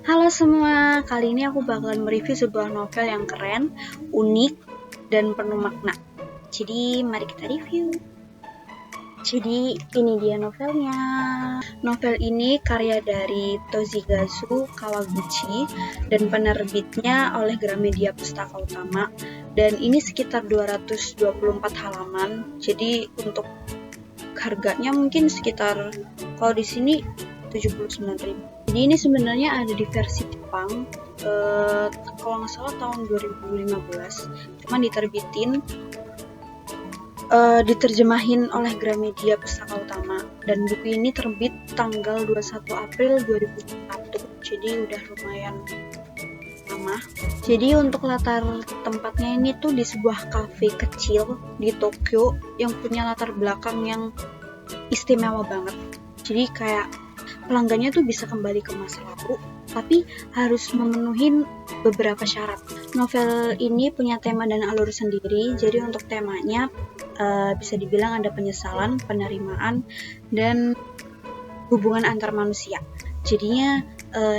Halo semua, kali ini aku bakalan mereview sebuah novel yang keren, unik, dan penuh makna. Jadi, mari kita review. Jadi, ini dia novelnya. Novel ini karya dari Toshikazu Kawaguchi dan penerbitnya oleh Gramedia Pustaka Utama. Dan ini sekitar 224 halaman. Jadi, untuk harganya mungkin sekitar, kalau di sini 79.000. Jadi ini sebenarnya ada di versi Jepang, kalau nggak salah tahun 2015, cuman diterjemahin oleh Gramedia Pustaka Utama, dan buku ini terbit tanggal 21 April 2001, jadi udah lumayan lama. Jadi untuk latar tempatnya ini tuh di sebuah kafe kecil di Tokyo yang punya latar belakang yang istimewa banget. Jadi kayak pelanggannya tuh bisa kembali ke masa lalu, tapi harus memenuhi beberapa syarat. Novel ini punya tema dan alur sendiri, jadi untuk temanya bisa dibilang ada penyesalan, penerimaan, dan hubungan antar manusia. Jadinya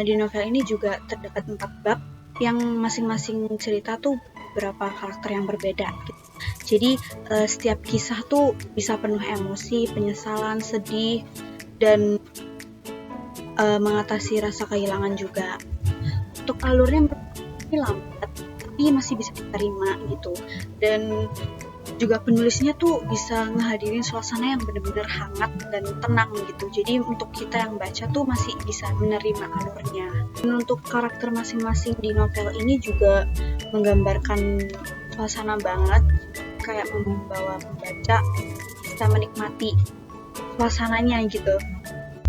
di novel ini juga terdapat 4 bab yang masing-masing cerita tuh beberapa karakter yang berbeda gitu. Jadi setiap kisah tuh bisa penuh emosi, penyesalan, sedih, dan mengatasi rasa kehilangan juga. Untuk alurnya ini lambat, tapi masih bisa diterima gitu. Dan juga penulisnya tuh bisa ngehadirin suasana yang benar-benar hangat dan tenang gitu. Jadi untuk kita yang baca tuh masih bisa menerima alurnya. Dan untuk karakter masing-masing di novel ini juga menggambarkan suasana banget, kayak membawa pembaca bisa menikmati suasananya gitu.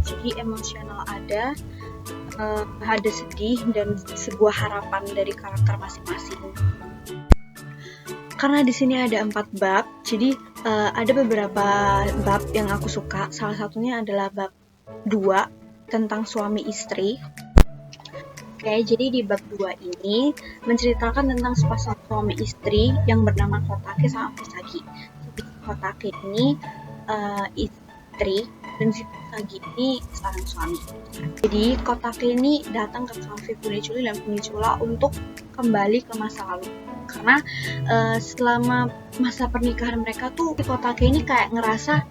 Jadi emosional ada sedih, dan sebuah harapan dari karakter masing-masing. Karena di sini ada 4 bab, jadi ada beberapa bab yang aku suka. Salah satunya adalah bab 2 tentang suami istri. Oke, jadi di bab 2 ini menceritakan tentang sepasang suami istri yang bernama Kotake sama Fusagi. Jadi Kotake ini istri, dan si Fusagi ini seorang suami. Jadi Kotake ini datang ke kafe Funiculi dan Funicula untuk kembali ke masa lalu. Karena selama masa pernikahan mereka tuh si Kotake ini kayak ngerasa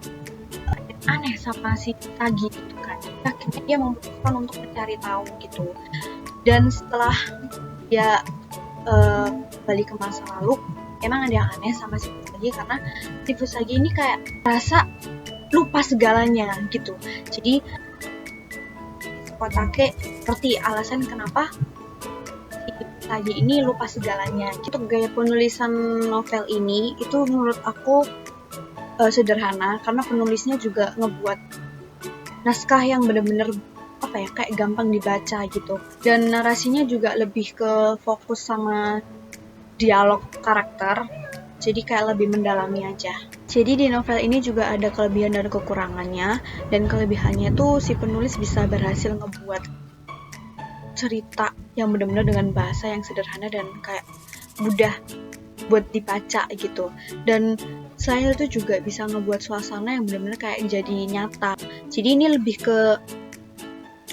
aneh sama si Fusagi gitu kan. Akhirnya dia memutuskan untuk mencari tahu gitu. Dan setelah dia balik ke masa lalu, emang ada yang aneh sama si Fusagi, karena si Fusagi ini kayak rasa lupa segalanya gitu. Jadi Kotake seperti alasan kenapa si Fusagi ini lupa segalanya. Untuk gaya penulisan novel ini itu menurut aku sederhana, karena penulisnya juga ngebuat naskah yang bener-bener kayak gampang dibaca gitu. Dan narasinya juga lebih ke fokus sama dialog karakter, jadi kayak lebih mendalami aja. Jadi di novel ini juga ada kelebihan dan kekurangannya, dan kelebihannya tuh si penulis bisa berhasil ngebuat cerita yang benar-benar dengan bahasa yang sederhana dan kayak mudah buat dibaca gitu. Dan selain itu juga bisa ngebuat suasana yang benar-benar kayak jadi nyata. Jadi ini lebih ke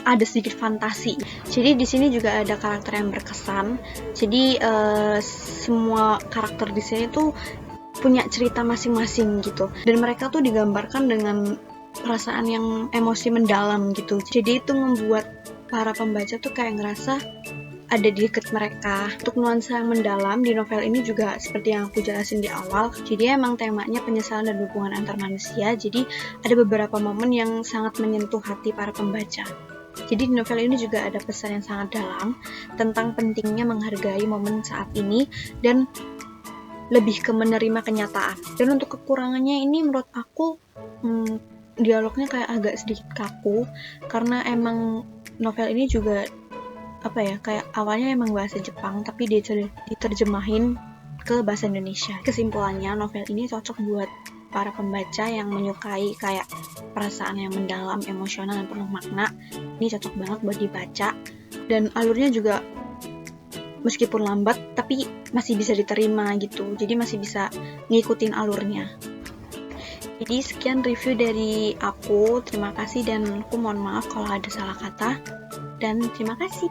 ada sedikit fantasi. Jadi di sini juga ada karakter yang berkesan. Jadi semua karakter di sini tuh punya cerita masing-masing gitu. Dan mereka tuh digambarkan dengan perasaan yang emosi mendalam gitu. Jadi itu membuat para pembaca tuh kayak ngerasa ada di dekat mereka. Untuk nuansa yang mendalam di novel ini juga seperti yang aku jelasin di awal. Jadi emang temanya penyesalan dan hubungan antar manusia. Jadi ada beberapa momen yang sangat menyentuh hati para pembaca. Jadi di novel ini juga ada pesan yang sangat dalam tentang pentingnya menghargai momen saat ini dan lebih ke menerima kenyataan. Dan untuk kekurangannya ini menurut aku dialognya kayak agak sedikit kaku, karena emang novel ini juga kayak awalnya emang bahasa Jepang tapi diterjemahin ke bahasa Indonesia. Kesimpulannya, novel ini cocok buat para pembaca yang menyukai kayak perasaan yang mendalam, emosional, dan penuh makna. Ini cocok banget buat dibaca, dan alurnya juga meskipun lambat tapi masih bisa diterima gitu. Jadi masih bisa ngikutin alurnya. Jadi sekian review dari aku. Terima kasih, dan aku mohon maaf kalau ada salah kata. dan terima kasih.